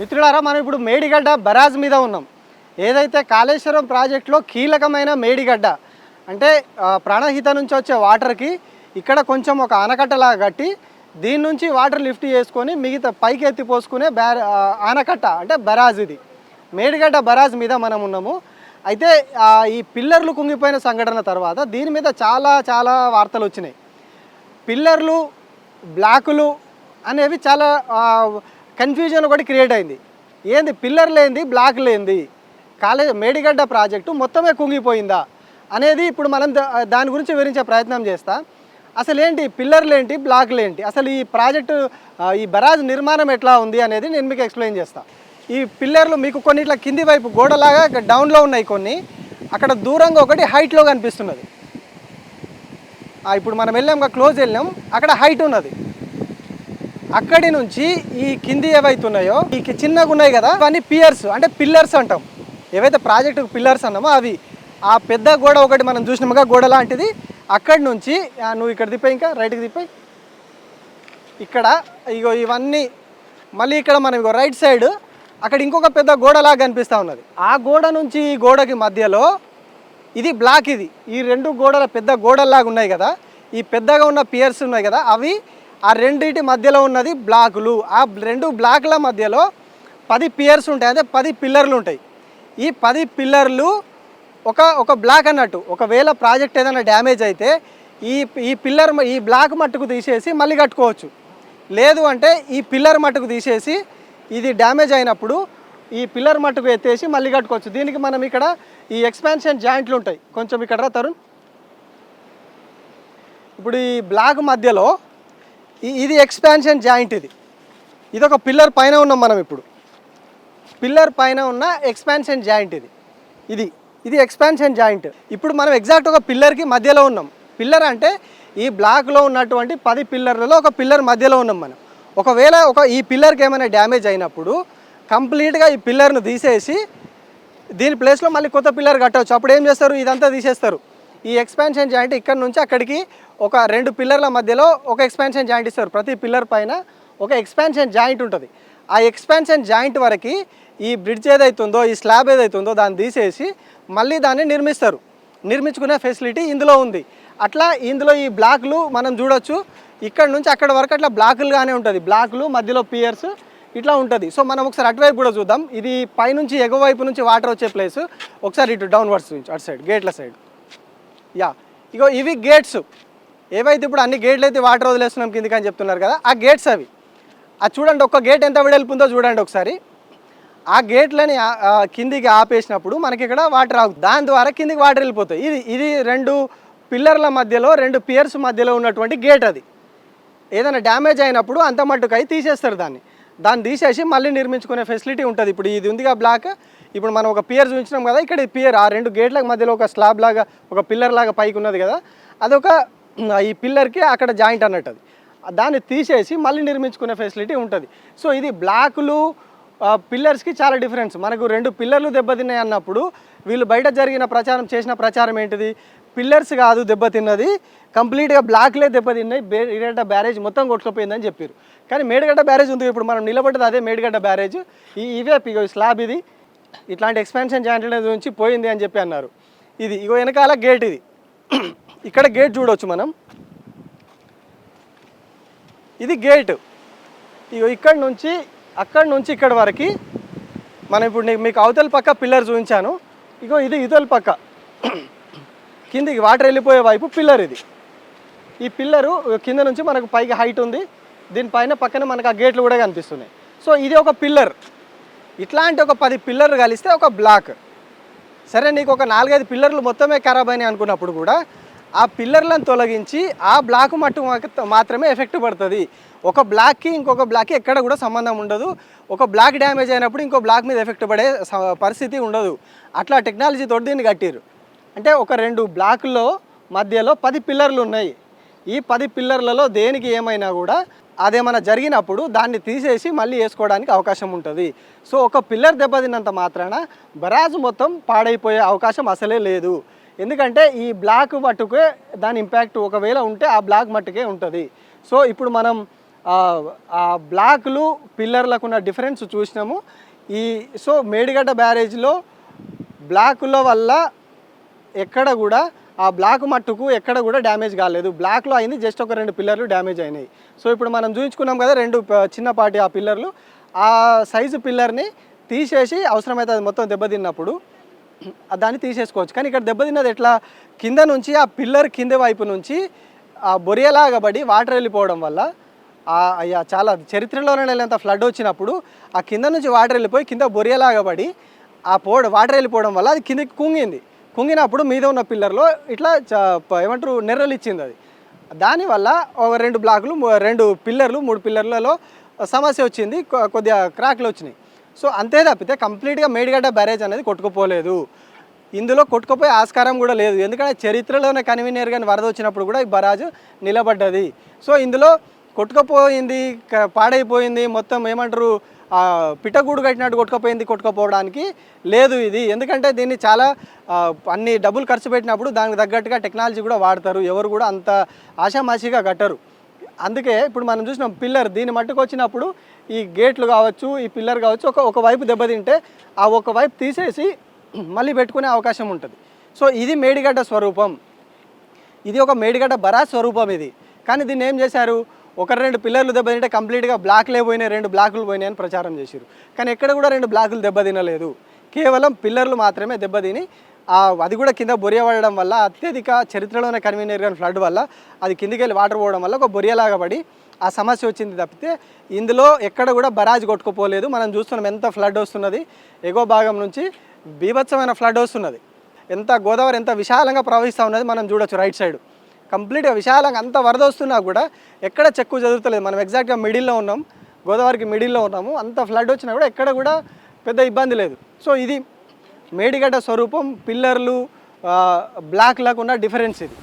మిత్రులారా, మనం ఇప్పుడు మేడిగడ్డ బరాజ్ మీద ఉన్నాం. ఏదైతే కాళేశ్వరం ప్రాజెక్టులో కీలకమైన మేడిగడ్డ అంటే ప్రాణహిత నుంచి వచ్చే వాటర్కి ఇక్కడ కొంచెం ఒక ఆనకట్టలాగా కట్టి దీని నుంచి వాటర్ లిఫ్ట్ చేసుకొని మిగతా పైకి ఎత్తి పోసుకునే ఆనకట్ట అంటే బరాజ్. ఇది మేడిగడ్డ బరాజ్ మీద మనం ఉన్నాము. అయితే ఈ పిల్లర్లు కుంగిపోయిన సంఘటన తర్వాత దీని మీద చాలా చాలా వార్తలు వచ్చినాయి. పిల్లర్లు బ్లాకులు అనేవి చాలా కన్ఫ్యూజన్ ఒకటి క్రియేట్ అయింది. ఏంది పిల్లర్ లేనిది బ్లాక్ లేనిది మేడిగడ్డ ప్రాజెక్టు మొత్తమే కుంగిపోయిందా అనేది ఇప్పుడు మనం దాని గురించి వివరించే ప్రయత్నం చేస్తా. అసలు ఏంటి పిల్లర్లు ఏంటి, బ్లాక్లు ఏంటి, అసలు ఈ ప్రాజెక్టు ఈ బరాజ్ నిర్మాణం ఎట్లా ఉంది అనేది నేను మీకు ఎక్స్ప్లెయిన్ చేస్తా. ఈ పిల్లర్లు మీకు కొన్ని ఇట్లా కింది వైపు గోడలాగా డౌన్లో ఉన్నాయి, కొన్ని అక్కడ దూరంగా ఒకటి హైట్లో కనిపిస్తున్నది. ఇప్పుడు మనం వెళ్ళాం, క్లోజ్ వెళ్ళాం, అక్కడ హైట్ ఉన్నది. అక్కడి నుంచి ఈ కింది ఏవైతున్నాయో ఈ చిన్నగా ఉన్నాయి కదా, అవన్నీ పియర్స్ అంటే పిల్లర్స్ అంటాం. ఏవైతే ప్రాజెక్టుకు పిల్లర్స్ అన్నామో అవి. ఆ పెద్ద గోడ ఒకటి మనం చూసినాముగా గోడ లాంటిది, అక్కడి నుంచి నువ్వు ఇక్కడ తిప్పాయి, ఇంకా రైట్కి తిప్పాయి, ఇక్కడ ఇగో ఇవన్నీ మళ్ళీ ఇక్కడ మనం ఇగో రైట్ సైడ్ అక్కడ ఇంకొక పెద్ద గోడలాగా కనిపిస్తూ ఉన్నది. ఆ గోడ నుంచి ఈ గోడకి మధ్యలో ఇది బ్లాక్. ఇది ఈ రెండు గోడల పెద్ద గోడల్లాగా ఉన్నాయి కదా, ఈ పెద్దగా ఉన్న పియర్స్ ఉన్నాయి కదా, అవి ఆ రెండింటి మధ్యలో ఉన్నది బ్లాకులు. ఆ రెండు బ్లాకుల మధ్యలో 10 పియర్స్ ఉంటాయి, అంటే 10 పిల్లర్లు ఉంటాయి. ఈ 10 పిల్లర్లు ఒక బ్లాక్ అన్నట్టు. ఒకవేళ ప్రాజెక్ట్ ఏదైనా డ్యామేజ్ అయితే ఈ బ్లాక్ మట్టుకు తీసేసి మళ్ళీ కట్టుకోవచ్చు. లేదు అంటే ఈ పిల్లర్ మట్టుకు తీసేసి ఇది డ్యామేజ్ అయినప్పుడు ఈ పిల్లర్ మట్టుకు ఎత్తేసి మళ్ళీ కట్టుకోవచ్చు. దీనికి మనం ఇక్కడ ఈ ఎక్స్పాన్షన్ జాయింట్లు ఉంటాయి. కొంచెం ఇక్కడ రా తరుణ్. ఇప్పుడు ఈ బ్లాక్ మధ్యలో ఇది ఎక్స్పాన్షన్ జాయింట్. ఇది ఒక పిల్లర్ పైన ఉన్నాం మనం. ఇప్పుడు పిల్లర్ పైన ఉన్న ఎక్స్పాన్షన్ జాయింట్ ఇది ఎక్స్పాన్షన్ జాయింట్. ఇప్పుడు మనం ఎగ్జాక్ట్ ఒక పిల్లర్కి మధ్యలో ఉన్నాం. పిల్లర్ అంటే ఈ బ్లాక్లో ఉన్నటువంటి 10 పిల్లర్లలో ఒక పిల్లర్ మధ్యలో ఉన్నాం మనం. ఒకవేళ ఈ పిల్లర్కి ఏమైనా డ్యామేజ్ అయినప్పుడు కంప్లీట్గా ఈ పిల్లర్ను తీసేసి దీని ప్లేస్లో మళ్ళీ కొత్త పిల్లర్ కట్టవచ్చు. అప్పుడు ఏం చేస్తారు, ఇదంతా తీసేస్తారు. ఈ ఎక్స్పాన్షన్ జాయింట్ ఇక్కడ నుంచి అక్కడికి ఒక 2 పిల్లర్ల మధ్యలో ఒక ఎక్స్పాన్షన్ జాయింట్ ఇస్తారు. ప్రతి పిల్లర్ పైన ఒక ఎక్స్పాన్షన్ జాయింట్ ఉంటుంది. ఆ ఎక్స్పాన్షన్ జాయింట్ వరకు ఈ బ్రిడ్జ్ ఏదైతుందో, ఈ స్లాబ్ ఏదైతుందో దాన్ని తీసేసి మళ్ళీ దాన్ని నిర్మిస్తారు. నిర్మించుకునే ఫెసిలిటీ ఇందులో ఉంది. అట్లా ఇందులో ఈ బ్లాక్లు మనం చూడొచ్చు. ఇక్కడ నుంచి అక్కడ వరకు అట్లా బ్లాకులుగానే ఉంటుంది. బ్లాకులు మధ్యలో పియర్స్ ఇట్లా ఉంటుంది. సో మనం ఒకసారి అటువైపు కూడా చూద్దాం. ఇది పైనుంచి ఎగువైపు నుంచి వాటర్ వచ్చే ప్లేస్. ఒకసారి ఇటు డౌన్వర్డ్స్ నుంచి అటు సైడ్ గేట్ల సైడ్. ఇగో ఇవి గేట్స్. ఏవైతే ఇప్పుడు అన్ని గేట్లు అయితే వాటర్ వదిలేస్తున్నాం కిందికి అని చెప్తున్నారు కదా, ఆ గేట్స్ అవి. అది చూడండి, ఒక్క గేట్ ఎంత వెడల్పుందో చూడండి ఒకసారి. ఆ గేట్లని కిందికి ఆపేసినప్పుడు మనకి ఇక్కడ వాటర్ ఆగుతుంది. దాని ద్వారా కిందికి వాటర్ వెళ్ళిపోతాయి. ఇది 2 పిల్లర్ల మధ్యలో 2 పియర్స్ మధ్యలో ఉన్నటువంటి గేట్. అది ఏదైనా డ్యామేజ్ అయినప్పుడు అంత మట్టుకై తీసేస్తారు. దాన్ని తీసేసి మళ్ళీ నిర్మించుకునే ఫెసిలిటీ ఉంటుంది. ఇప్పుడు ఇది ఉందిగా బ్లాక్. ఇప్పుడు మనం ఒక పియర్ చూపించినాం కదా, ఇక్కడ పియర్ ఆ 2 గేట్ల మధ్యలో ఒక స్లాబ్ లాగా ఒక పిల్లర్ లాగా పైకి ఉన్నది కదా, అదొక ఈ పిల్లర్కి అక్కడ జాయింట్ అన్నట్టు. అది దాన్ని తీసేసి మళ్ళీ నిర్మించుకునే ఫెసిలిటీ ఉంటుంది. సో ఇది బ్లాకులు పిల్లర్స్కి చాలా డిఫరెన్స్. మనకు 2 పిల్లర్లు దెబ్బతిన్నాయి అన్నప్పుడు వీళ్ళు బయట చేసిన ప్రచారం ఏంటిది, పిల్లర్స్ కాదు దెబ్బతిన్నది, కంప్లీట్గా బ్లాక్లే దెబ్బతిన్నాయి, మేడిగడ్డ బ్యారేజ్ మొత్తం కొట్టుకుపోయిందని చెప్పారు. కానీ మేడిగడ్డ బ్యారేజ్ ఉంది. ఇప్పుడు మనం నిలబడ్డది అదే మేడిగడ్డ బ్యారేజ్. ఇవే స్లాబ్, ఇది ఇట్లాంటి ఎక్స్పాన్షన్ జాయింట్ నుంచి పోయింది అని చెప్పి అన్నారు. ఇగో వెనకాల గేట్. ఇది ఇక్కడ గేట్ చూడవచ్చు మనం. ఇది గేట్. ఇగో అక్కడి నుంచి ఇక్కడ వరకు మనం ఇప్పుడు మీకు అవతల పక్క పిల్లర్ చూపించాను. ఇగో ఇది ఇవతల పక్క కిందికి వాటర్ వెళ్ళిపోయే వైపు పిల్లర్. ఈ పిల్లరు కింద నుంచి మనకు పైకి హైట్ ఉంది. దీనిపైన పక్కన మనకు ఆ గేట్లు కూడా కనిపిస్తున్నాయి. సో ఇది ఒక పిల్లర్. ఇట్లాంటి ఒక 10 పిల్లర్లు కలిస్తే ఒక బ్లాక్. సరే, నీకు ఒక 4-5 పిల్లర్లు మొత్తమే ఖరాబ్ అయినాయి అనుకున్నప్పుడు కూడా ఆ పిల్లర్లను తొలగించి ఆ బ్లాక్ మట్టు మాత్రమే ఎఫెక్ట్ పడుతుంది. ఒక బ్లాక్కి ఇంకొక బ్లాక్కి ఎక్కడ కూడా సంబంధం ఉండదు. ఒక బ్లాక్ డ్యామేజ్ అయినప్పుడు ఇంకో బ్లాక్ మీద ఎఫెక్ట్ పడే పరిస్థితి ఉండదు. అట్లా టెక్నాలజీ తోటి దీన్ని కట్టిరు. అంటే ఒక 2 బ్లాకుల్లో మధ్యలో 10 పిల్లర్లు ఉన్నాయి. ఈ 10 పిల్లర్లలో దేనికి ఏమైనా కూడా అదేమైనా జరిగినప్పుడు దాన్ని తీసేసి మళ్ళీ వేసుకోవడానికి అవకాశం ఉంటుంది. సో ఒక పిల్లర్ దెబ్బతిన్నంత మాత్రాన బరాజ్ మొత్తం పాడైపోయే అవకాశం అసలే లేదు. ఎందుకంటే ఈ బ్లాక్ మట్టుకే దాని ఇంపాక్ట్ ఒకవేళ ఉంటే ఆ బ్లాక్ మట్టుకే ఉంటుంది. సో ఇప్పుడు మనం ఆ బ్లాక్లు పిల్లర్లకు ఉన్న డిఫరెన్స్ చూసినాము. సో మేడిగడ్డ బ్యారేజ్లో బ్లాకుల వల్ల ఎక్కడ కూడా ఆ బ్లాక్ మట్టుకు ఎక్కడ కూడా డ్యామేజ్ కాలేదు. బ్లాక్లో అయింది జస్ట్ ఒక 2 పిల్లర్లు డ్యామేజ్ అయినాయి. సో ఇప్పుడు మనం చూపించుకున్నాం కదా 2 చిన్నపాటి ఆ పిల్లర్లు, ఆ సైజు పిల్లర్ని తీసేసి అవసరమైతే అది మొత్తం దెబ్బతిన్నప్పుడు దాన్ని తీసేసుకోవచ్చు. కానీ ఇక్కడ దెబ్బతిన్నది ఎట్లా, కింద నుంచి ఆ పిల్లర్ కింద వైపు నుంచి ఆ బొరియలాగా పడి వాటర్ వెళ్ళిపోవడం వల్ల అయ్యా చాలా చరిత్రలోనే వెళ్ళేంత ఫ్లడ్ వచ్చినప్పుడు ఆ కింద నుంచి వాటర్ వెళ్ళిపోయి కింద బొరియలాగా పడి వాటర్ వెళ్ళిపోవడం వల్ల అది కిందకి కుంగినప్పుడు మీద ఉన్న పిల్లర్లో ఇట్లా ఏమంటారు నెర్రలు ఇచ్చింది. అది దానివల్ల ఒక 2 బ్లాకులు 2 పిల్లర్లు 3 పిల్లర్లలో సమస్య వచ్చింది, కొద్దిగా క్రాక్లు వచ్చినాయి. సో అంతే తప్పితే కంప్లీట్గా మేడిగడ్డ బ్యారేజ్ అనేది కొట్టుకుపోలేదు. ఇందులో కొట్టుకుపోయే ఆస్కారం కూడా లేదు. ఎందుకంటే చరిత్రలోనే కన్వీనియర్ కానీ వరద వచ్చినప్పుడు కూడా ఈ బరాజు నిలబడ్డది. సో ఇందులో కొట్టుకుపోయింది, పాడైపోయింది, మొత్తం ఏమంటారు పిట్టగూడు కట్టినట్టు కొట్టుకుపోవడానికి లేదు ఇది. ఎందుకంటే దీన్ని చాలా అన్ని డబ్బులు ఖర్చు పెట్టినప్పుడు దానికి తగ్గట్టుగా టెక్నాలజీ కూడా వాడతారు. ఎవరు కూడా అంత ఆషామాషిగా కట్టరు. అందుకే ఇప్పుడు మనం చూసినాం పిల్లర్ దీని మట్టుకు వచ్చినప్పుడు ఈ గేట్లు కావచ్చు, ఈ పిల్లర్ కావచ్చు, ఒక వైపు దెబ్బతింటే ఆ ఒక వైపు తీసేసి మళ్ళీ పెట్టుకునే అవకాశం ఉంటుంది. సో ఇది మేడిగడ్డ స్వరూపం, ఇది ఒక మేడిగడ్డ బరాజ్ స్వరూపం ఇది. కానీ దీన్ని ఏం చేశారు, 1-2 పిల్లర్లు దెబ్బతింటే కంప్లీట్గా బ్లాక్లే పోయినాయి, 2 బ్లాకులు పోయినాయి అని ప్రచారం చేశారు. కానీ ఎక్కడ కూడా 2 బ్లాకులు దెబ్బతినలేదు, కేవలం పిల్లర్లు మాత్రమే దెబ్బతిని అది కూడా కింద బొరియ పడడం వల్ల అత్యధిక చరిత్రలోనే కన్వీనియర్ కానీ ఫ్లడ్ వల్ల అది కిందికి వెళ్ళి వాటర్ పోవడం వల్ల ఒక బొరియలాగా పడి ఆ సమస్య వచ్చింది తప్పితే ఇందులో ఎక్కడ కూడా బరాజ్ కొట్టుకుపోలేదు. మనం చూస్తున్నాం ఎంత ఫ్లడ్ వస్తున్నది, ఎగువ భాగం నుంచి బీభత్సమైన ఫ్లడ్ వస్తున్నది, గోదావరి ఎంత విశాలంగా ప్రవహిస్తూ ఉన్నది మనం చూడొచ్చు. రైట్ సైడ్ కంప్లీట్గా విశాలంగా అంత వరద వస్తున్నా కూడా ఎక్కడ చెక్కు చదువుతలేదు. మనం ఎగ్జాక్ట్గా మిడిల్లో ఉన్నాం, గోదావరికి మిడిల్లో ఉన్నాము. అంత ఫ్లడ్ వచ్చినా కూడా ఎక్కడ కూడా పెద్ద ఇబ్బంది లేదు. సో ఇది మేడిగడ్డ స్వరూపం, పిల్లర్లు బ్లాక్లకు ఉన్న డిఫరెన్స్ ఇది.